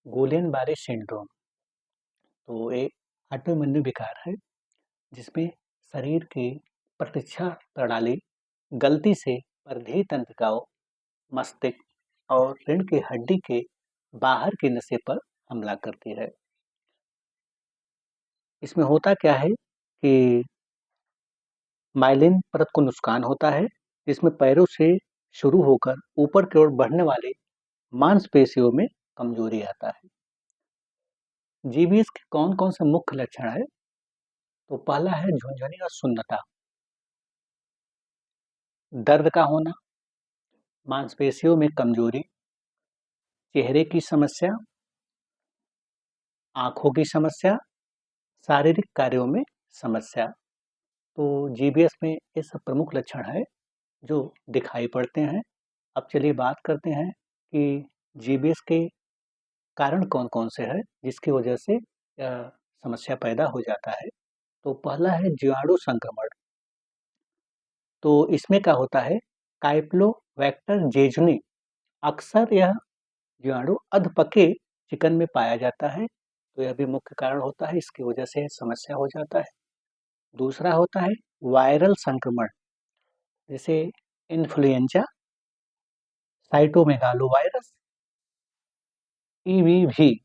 Guillain बारे syndrome तो एक ऑटोइम्यून विकार है जिसमें शरीर की प्रतिरक्षा प्रणाली गलती से परिधीय तंत्रिकाओं, मस्तिष्क और रीढ़ की हड्डी के बाहर के नसे पर हमला करती है। इसमें होता क्या है कि माइलिन परत को नुकसान होता है, जिसमें पैरों से शुरू होकर ऊपर की ओर बढ़ने वाली मांसपेशियों में कमजोरी आता है। जीबीएस के कौन-कौन से मुख्य लक्षण है? तो पहला है झुनझुनी और सुन्नता, दर्द का होना, मांसपेशियों में कमजोरी, चेहरे की समस्या, आंखों की समस्या, शारीरिक कार्यों में समस्या। तो जीबीएस में ये सब प्रमुख लक्षण है जो दिखाई पड़ते हैं। अब चलिए बात करते हैं कि जीबीएस के कारण कौन-कौन से हैं जिसकी वजह से समस्या पैदा हो जाता है। तो पहला है जीवाणु संक्रमण। तो इसमें क्या होता है, काइलोबैक्टर जेजुनी अक्सर यह जीवाणु अधपके चिकन में पाया जाता है, तो यह भी मुख्य कारण होता है, इसकी वजह से समस्या हो जाता है। दूसरा होता है वायरल संक्रमण, जैसे इन्फ्लुएंजा, साइटोमेगालोवायरस, ईवीवी,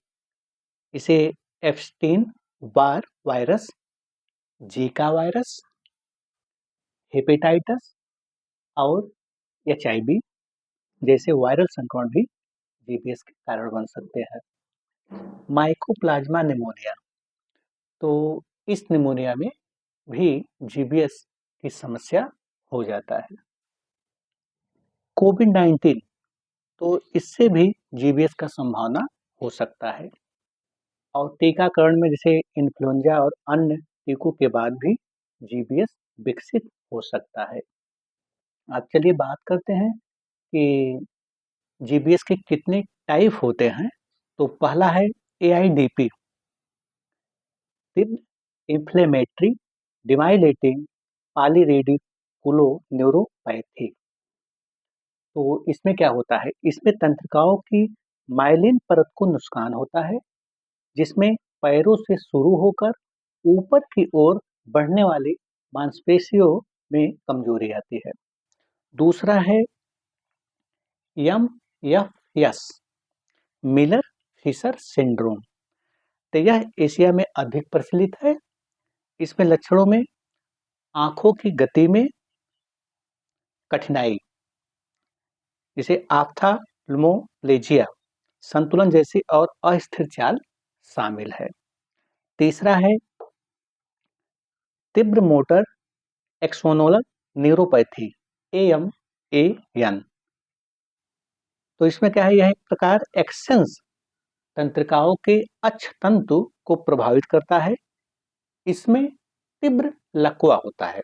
इसे Epstein Barr virus, Zika virus, hepatitis और एचआईवी जैसे वायरल संक्रमण भी जीबीएस के कारण बन सकते हैं। माइकोप्लाज्मा निमोनिया, तो इस निमोनिया में भी जीबीएस की समस्या हो जाता है। कोविड-19, तो इससे भी जीबीएस का संभावना हो सकता है और टीकाकरण में जैसे इन्फ्लुएंजा और अन्य टीकों के बाद भी जीबीएस विकसित हो सकता है। अब चलिए बात करते हैं कि जीबीएस के कितने टाइप होते हैं। तो पहला है एआईडीपी, इन्फ्लेमेटरी डिमाइलेटिंग पॉलीरेडिकुलोन्यूरोपैथी। तो इसमें क्या होता है, इसमें तंत्रिकाओं की माइलिन परत को नुकसान होता है, जिसमें पैरों से शुरू होकर ऊपर की ओर बढ़ने वाली मांसपेशियों में कमजोरी आती है। दूसरा है एमएफएस, मिलर फिशर सिंड्रोम। तो यह एशिया में अधिक प्रचलित है। इसमें लक्षणों में आंखों की गति में कठिनाई, जिसे ऑप्थाल्मोप्लेजिया, संतुलन जैसी और अस्थिर चाल शामिल है। तीसरा है तीव्र मोटर एक्सोनोलर न्यूरोपैथी, एएमएएन। तो इसमें क्या है, यह एक प्रकार एक्सेंस तंत्रिकाओं के अक्षतंतु को प्रभावित करता है। इसमें तीव्र लकवा होता है।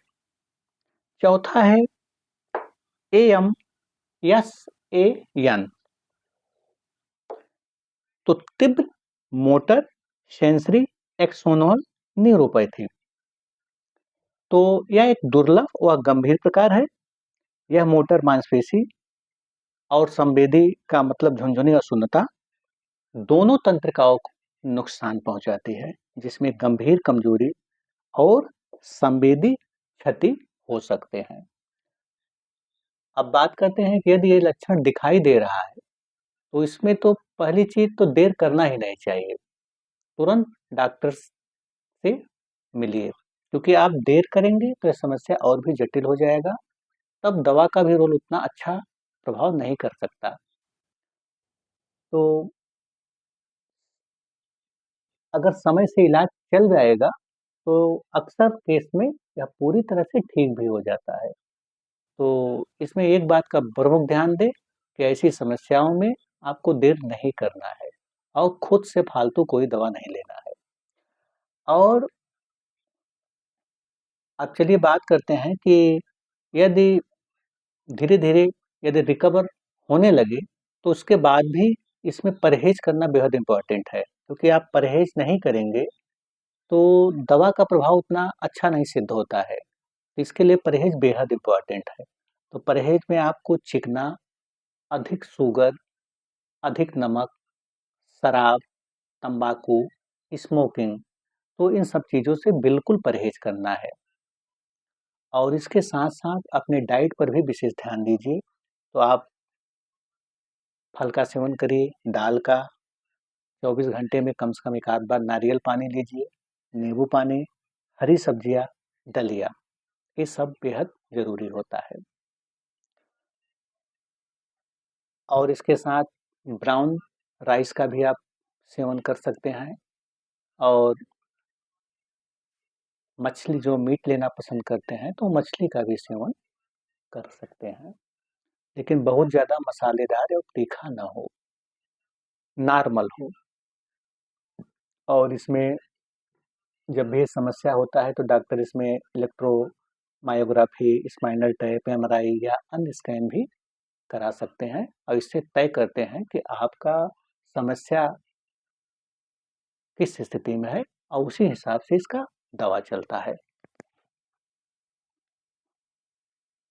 चौथा है एएमएसएएन, तो तीव्र मोटर सेंसरी एक्सोनल न्यूरोपैथी। तो यह एक दुर्लभ व गंभीर प्रकार है। यह मोटर मांसपेशी और संवेदी का मतलब झुनझुनी और सुन्नता दोनों तंत्रिकाओं को नुकसान पहुंचाती है, जिसमें गंभीर कमजोरी और संवेदी क्षति हो सकते हैं। अब बात करते हैं कि यदि ये लक्षण दिखाई दे रहा है तो इसमें तो पहली चीज तो देर करना ही नहीं चाहिए, तुरंत डॉक्टर से मिलिए, क्योंकि आप देर करेंगे तो यह समस्या और भी जटिल हो जाएगा। तब दवा का भी रोल उतना अच्छा प्रभाव नहीं कर सकता। तो अगर समय से इलाज चल जाएगा तो अक्सर केस में यह पूरी तरह से ठीक भी हो जाता है। तो इसमें एक बात का प्रमुख ध्यान दें कि ऐसी समस्याओं में आपको देर नहीं करना है और खुद से फालतू कोई दवा नहीं लेना है। और अब चलिए बात करते हैं कि यदि धीरे-धीरे यदि रिकवर होने लगे तो उसके बाद भी इसमें परहेज करना बेहद इम्पोर्टेंट है, क्योंकि आप परहेज नहीं करेंगे तो दवा का प्रभाव उतना अच्छा नहीं सिद्ध होता है। इसके लिए परहेज बेहद इम्पोर्टेंट है। तो परहेज में आपको चिकना, अधिक शुगर, अधिक नमक, शराब, तंबाकू, स्मोकिंग, तो इन सब चीज़ों से बिल्कुल परहेज़ करना है और इसके साथ-साथ अपने डाइट पर भी विशेष ध्यान दीजिए। तो आप फल का सेवन करिए, दाल का, 24 घंटे में कम से कम 1 आध बार नारियल पानी लीजिए, नींबू पानी, हरी सब्जियाँ, दलिया, ये सब बेहद ज़रूरी होता है। और इसके साथ ब्राउन राइस का भी आप सेवन कर सकते हैं और मछली जो मीट लेना पसंद करते हैं, तो मछली का भी सेवन कर सकते हैं। लेकिन बहुत ज़्यादा मसालेदार और तीखा ना हो, नॉर्मल हो। और इसमें जब भी समस्या होता है तो डॉक्टर इसमें इलेक्ट्रोमायोग्राफी, स्पाइनल टैप, एमआरआई या अन्य स्कैन भी करा सकते हैं और इससे तय करते हैं कि आपका समस्या किस स्थिति में है और उसी हिसाब से इसका दवा चलता है।